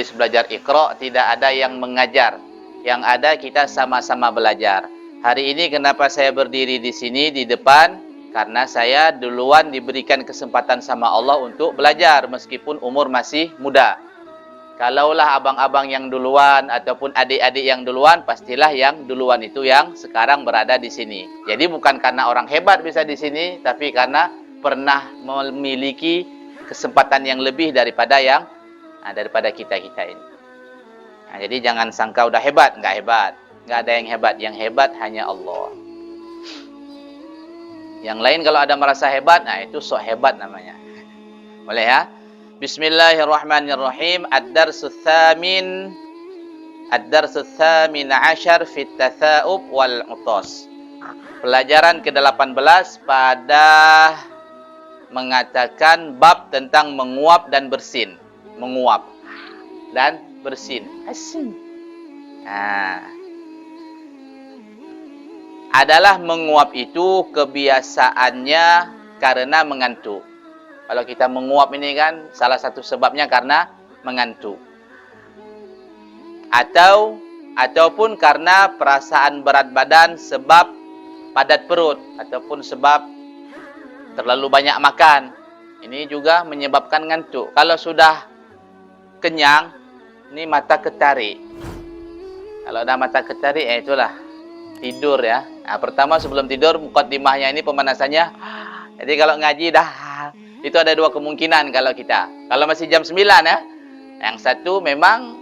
majlis belajar Iqra, tidak ada yang mengajar. Yang ada kita sama-sama belajar. Hari ini kenapa saya berdiri di sini di depan? Karena saya duluan diberikan kesempatan sama Allah untuk belajar meskipun umur masih muda. Kalaulah abang-abang yang duluan ataupun adik-adik yang duluan, pastilah yang duluan itu yang sekarang berada di sini. Jadi bukan karena orang hebat bisa di sini, tapi karena pernah memiliki kesempatan yang lebih daripada kita-kita ini. Nah, jadi jangan sangka udah hebat, enggak hebat. Enggak ada yang hebat, yang hebat hanya Allah. Yang lain kalau ada merasa hebat, nah itu sok hebat namanya. Boleh ya? Bismillahirrahmanirrahim. Ad-darsu tsamin ashar fi tatsa'ub wal utas. Pelajaran ke-18 pada mengatakan bab tentang menguap dan bersin. Menguap dan bersin. Asin. Nah, adalah menguap itu kebiasaannya karena mengantuk. Kalau kita menguap ini kan salah satu sebabnya karena mengantuk. Ataupun karena perasaan berat badan sebab padat perut ataupun sebab terlalu banyak makan. Ini juga menyebabkan ngantuk. Kalau sudah kenyang, ini mata ketarik. Kalau ada mata ketarik, itulah tidur ya. Nah, pertama sebelum tidur muqaddimahnya ini pemanasannya. Jadi kalau ngaji dah itu ada dua kemungkinan kalau kita. Kalau masih jam 9 ya. Yang satu memang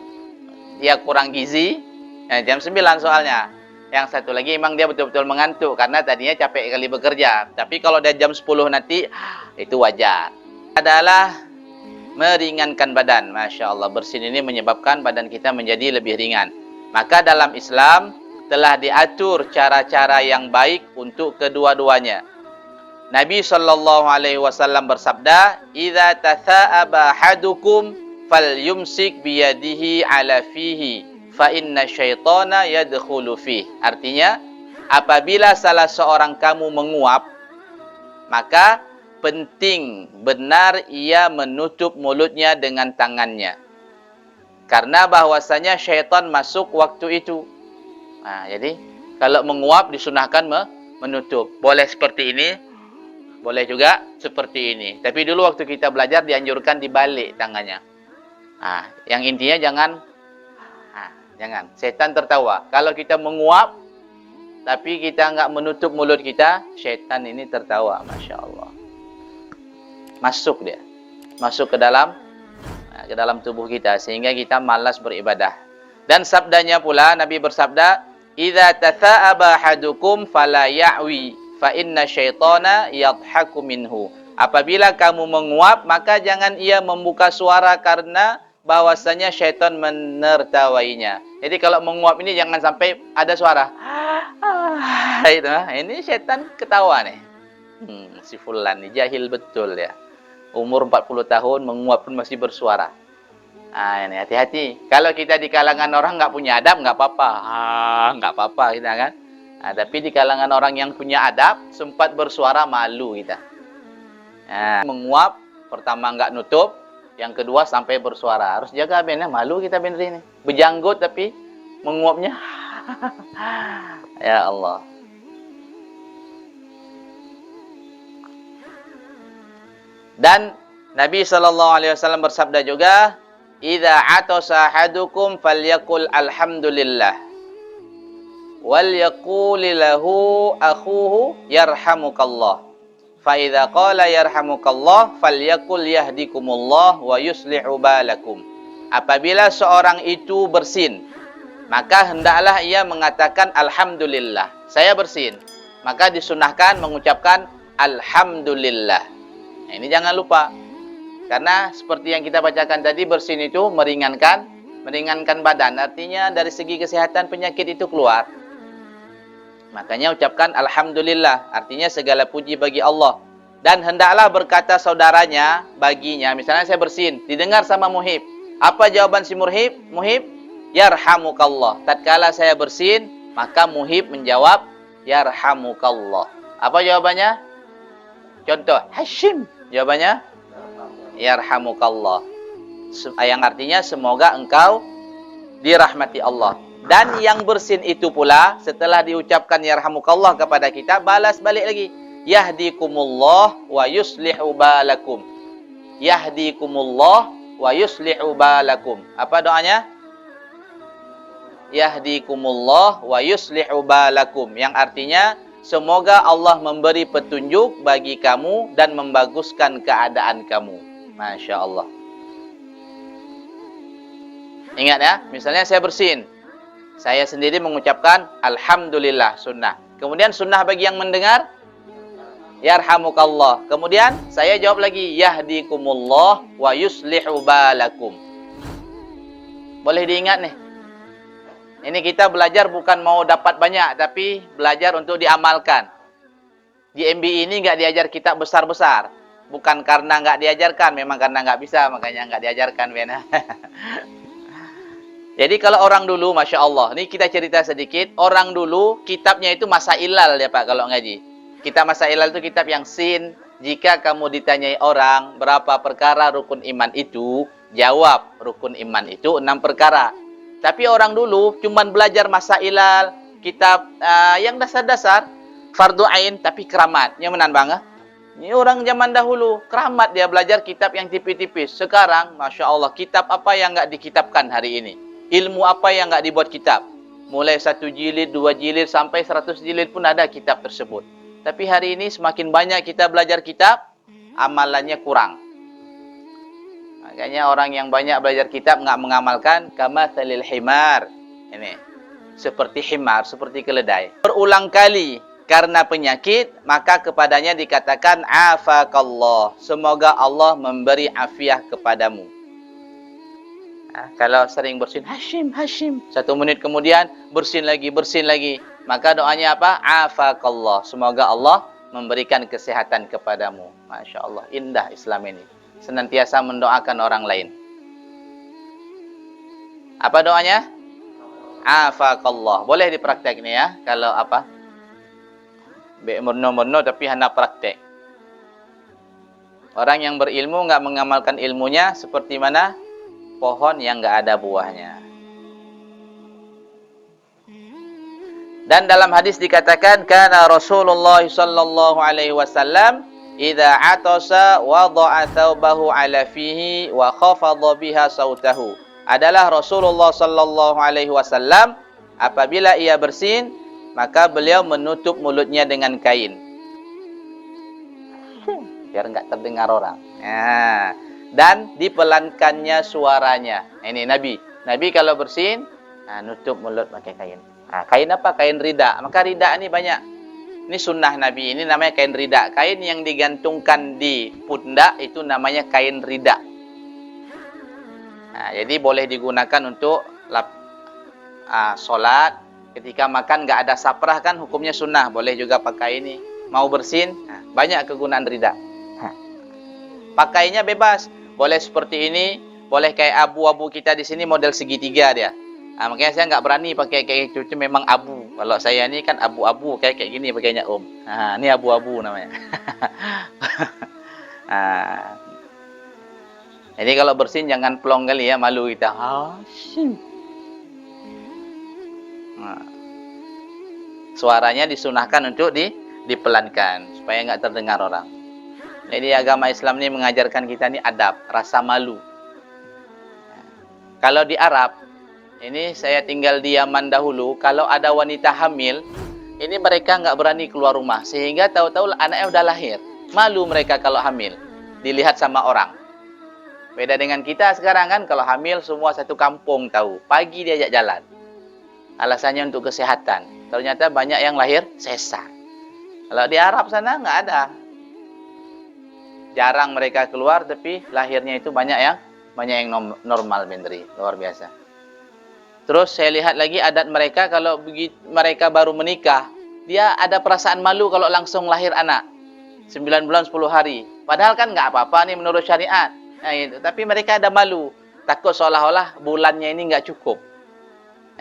dia kurang gizi. Nah, jam 9 soalnya. Yang satu lagi memang dia betul-betul mengantuk karena tadinya capek kali bekerja. Tapi kalau dia jam 10 nanti itu wajar. Adalah meringankan badan. Masya Allah, bersin ini menyebabkan badan kita menjadi lebih ringan. Maka dalam Islam telah diatur cara-cara yang baik untuk kedua-duanya. Nabi SAW bersabda, "Idza tatha'aba ahadukum falyumsik biyadihi ala fihi, fa inna syaitana yadkhulu fih." Artinya, apabila salah seorang kamu menguap, maka penting benar ia menutup mulutnya dengan tangannya. Karena bahwasanya syaitan masuk waktu itu. Nah, jadi kalau menguap disunahkan menutup. Boleh seperti ini, boleh juga seperti ini. Tapi dulu waktu kita belajar dianjurkan dibalik tangannya. Nah, yang intinya jangan. Setan tertawa. Kalau kita menguap, tapi kita enggak menutup mulut kita, setan ini tertawa. Masya Allah. Masuk dia. Masuk ke dalam tubuh kita. Sehingga kita malas beribadah. Dan sabdanya pula, Nabi bersabda, "Idza tatha'aba ahadukum fala ya'wi, fa inna syaitana yadhaku minhu." Apabila kamu menguap, maka jangan ia membuka suara karena bahwasanya syaitan menertawainya. Jadi kalau menguap ini jangan sampai ada suara. Itu, ini syaitan ketawa nih. Si fulan ini jahil betul ya. Umur 40 tahun menguap pun masih bersuara. Nah, ini hati-hati. Kalau kita di kalangan orang nggak punya adab, nggak apa-apa. Nggak apa-apa kita kan. Nah, tapi di kalangan orang yang punya adab, sempat bersuara malu kita. Nah, menguap, pertama nggak nutup, yang kedua sampai bersuara. Harus jaga benar, malu kita benar ini. Bejanggut tapi menguapnya. Ya Allah. Dan Nabi SAW bersabda juga, "Idza atasa ahadukum falyaqul alhamdulillah wal yaqul lahu akhuhu yarhamukallah. Fa idza qala yarhamukallah falyaqul yahdikumullah wa yuslihu balakum." Apabila seorang itu bersin, maka hendaklah ia mengatakan alhamdulillah. Saya bersin. Maka disunahkan mengucapkan alhamdulillah. Nah, ini jangan lupa. Karena seperti yang kita bacakan tadi, bersin itu meringankan badan. Artinya dari segi kesehatan penyakit itu keluar. Makanya ucapkan alhamdulillah. Artinya segala puji bagi Allah. Dan hendaklah berkata saudaranya baginya. Misalnya saya bersin, didengar sama muhib. Apa jawaban si muhib? Muhib, yarhamukallah. Tatkala saya bersin, maka muhib menjawab yarhamukallah. Apa jawabannya? Contoh, Hashim. Jawabannya yarhamukallah. Yang artinya semoga engkau dirahmati Allah. Dan yang bersin itu pula setelah diucapkan yarhamukallah kepada kita, balas balik lagi, yahdikumullah wa yuslihu balakum. Yahdikumullah wa yuslihu balakum. Apa doanya? Yahdikumullah wa yuslihu balakum, yang artinya semoga Allah memberi petunjuk bagi kamu dan membaguskan keadaan kamu. Masya Allah. Ingat ya, misalnya saya bersin, saya sendiri mengucapkan alhamdulillah, sunnah. Kemudian sunnah bagi yang mendengar, yarhamukallah. Kemudian saya jawab lagi, yahdikumullah wa yuslihu balakum. Boleh diingat nih. Ini kita belajar bukan mau dapat banyak, tapi belajar untuk diamalkan. Di MBI ini nggak diajar kitab besar-besar. Bukan karena nggak diajarkan, memang karena nggak bisa, makanya nggak diajarkan. Jadi kalau orang dulu, Masya Allah, ini kita cerita sedikit. Orang dulu, kitabnya itu Masailal ya Pak, kalau ngaji. Kitab Masailal itu kitab yang sin. Jika kamu ditanyai orang, berapa perkara rukun iman itu, jawab, rukun iman itu 6 perkara. Tapi orang dulu, cuman belajar Masailal, kitab yang dasar-dasar, fardu ain, tapi keramat. Nyaman banget. Ini orang zaman dahulu, keramat dia belajar kitab yang tipis-tipis. Sekarang, Masya Allah, kitab apa yang nggak dikitabkan hari ini? Ilmu apa yang nggak dibuat kitab? Mulai 1 jilid, 2 jilid, sampai 100 jilid pun ada kitab tersebut. Tapi hari ini semakin banyak kita belajar kitab, amalannya kurang. Makanya orang yang banyak belajar kitab nggak mengamalkan, kamatsalil himar. Ini seperti himar, seperti keledai. Berulang kali karena penyakit, maka kepadanya dikatakan afakallah. Semoga Allah memberi afiah kepadamu. Kalau sering bersin, Hashim, Hashim. 1 menit kemudian, bersin lagi. Maka doanya apa? Afakallah. Semoga Allah memberikan kesehatan kepadamu. Masya Allah, indah Islam ini. Senantiasa mendoakan orang lain. Apa doanya? Afakallah. Boleh dipraktek nih ya. Kalau apa? Merno-merno tapi hendak praktek. Orang yang berilmu nggak mengamalkan ilmunya seperti mana? Pohon yang nggak ada buahnya. Dan dalam hadis dikatakan, kana Rasulullah sallallahu alaihi wasallam idza atasa wada'a thawbahu ala fihi wa khafadha biha sautahu. Adalah Rasulullah sallallahu alaihi wasallam apabila ia bersin, maka beliau menutup mulutnya dengan kain. Biar enggak terdengar orang. Dan dipelankannya suaranya. Ini Nabi. Nabi kalau bersin, nutup mulut pakai kain. Kain apa? Kain rida. Maka rida ini banyak. Ini sunnah Nabi. Ini namanya kain rida. Kain yang digantungkan di pundak itu namanya kain rida. Jadi boleh digunakan untuk sholat. Ketika makan nggak ada saprah kan hukumnya sunnah. Boleh juga pakai ini. Mau bersin, banyak kegunaan rida. Pakainya bebas. Boleh seperti ini, boleh kayak abu-abu kita di sini model segitiga dia. Makanya saya nggak berani pakai kayak cucu memang abu. Kalau saya ini kan abu-abu kayak gini pakainya Om. Ini abu-abu namanya. Jadi kalau bersin jangan plong kali ya, malu kita. Suaranya disunahkan untuk dipelankan supaya nggak terdengar orang. Jadi agama Islam ini mengajarkan kita ini adab, rasa malu. Kalau di Arab, ini saya tinggal di Yaman dahulu, kalau ada wanita hamil, ini mereka nggak berani keluar rumah. Sehingga tahu-tahu anaknya udah lahir. Malu mereka kalau hamil, dilihat sama orang. Beda dengan kita sekarang kan, kalau hamil semua satu kampung tahu. Pagi diajak jalan. Alasannya untuk kesehatan. Ternyata banyak yang lahir sesar. Kalau di Arab sana nggak ada. Jarang mereka keluar, tapi lahirnya itu banyak yang normal, Bendri, luar biasa. Terus saya lihat lagi adat mereka, kalau mereka baru menikah, dia ada perasaan malu kalau langsung lahir anak. 9 bulan 10 hari. Padahal kan nggak apa-apa nih menurut syariat. Gitu. Tapi mereka ada malu, takut seolah-olah bulannya ini nggak cukup.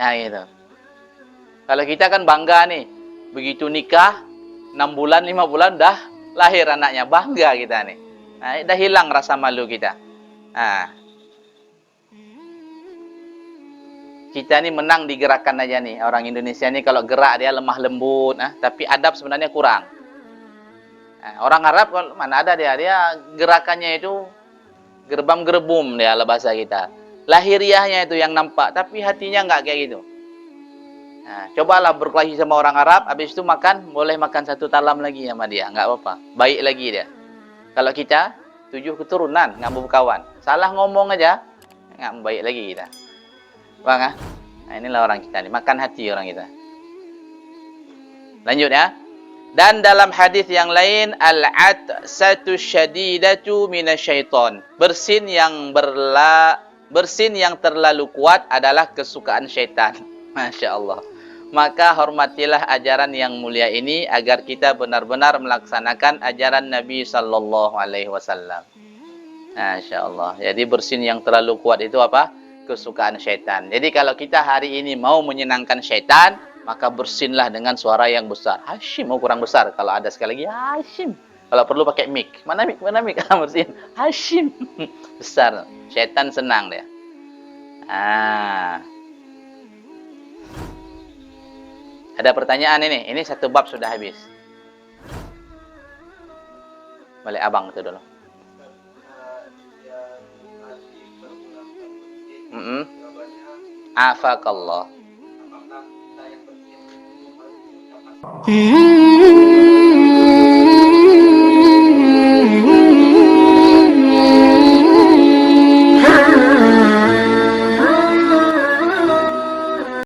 Gitu. Kalau kita kan bangga nih, begitu nikah 6 bulan 5 bulan dah lahir anaknya, bangga kita nih. Dah hilang rasa malu kita. kita ni menang di gerakan aja nih. Orang Indonesia ni kalau gerak dia lemah lembut, tapi adab sebenarnya kurang. Orang Arab kalau mana ada dia gerakannya itu gerbam-gerbum dia lah bahasa kita. Lahiriahnya itu yang nampak, tapi hatinya enggak kayak gitu. Cobalah berkelahi sama orang Arab, habis itu makan, boleh makan satu talam lagi sama dia, enggak apa-apa. Baik lagi dia. Kalau kita 7 keturunan, enggak mau berkawan. Salah ngomong aja, enggak baik lagi kita. Bang, inilah orang kita nih, makan hati orang kita. Lanjut ya. Dan dalam hadis yang lain, al-'atsatu syadidatu minasyaiton. Bersin yang terlalu kuat adalah kesukaan syaitan. Masya Allah. Maka hormatilah ajaran yang mulia ini agar kita benar-benar melaksanakan ajaran Nabi sallallahu alaihi wasallam. Masya Allah. Jadi bersin yang terlalu kuat itu apa? Kesukaan syaitan. Jadi kalau kita hari ini mau menyenangkan syaitan, maka bersinlah dengan suara yang besar. Hashim, mau kurang besar. Kalau ada sekali lagi, Hashim. Kalau perlu pakai mic. Mana mic? Mana mic? Bersin. Hashim. Besar. Syaitan senang dia. Ada pertanyaan ini. Ini satu bab sudah habis. Balik abang itu dulu. Afakallah.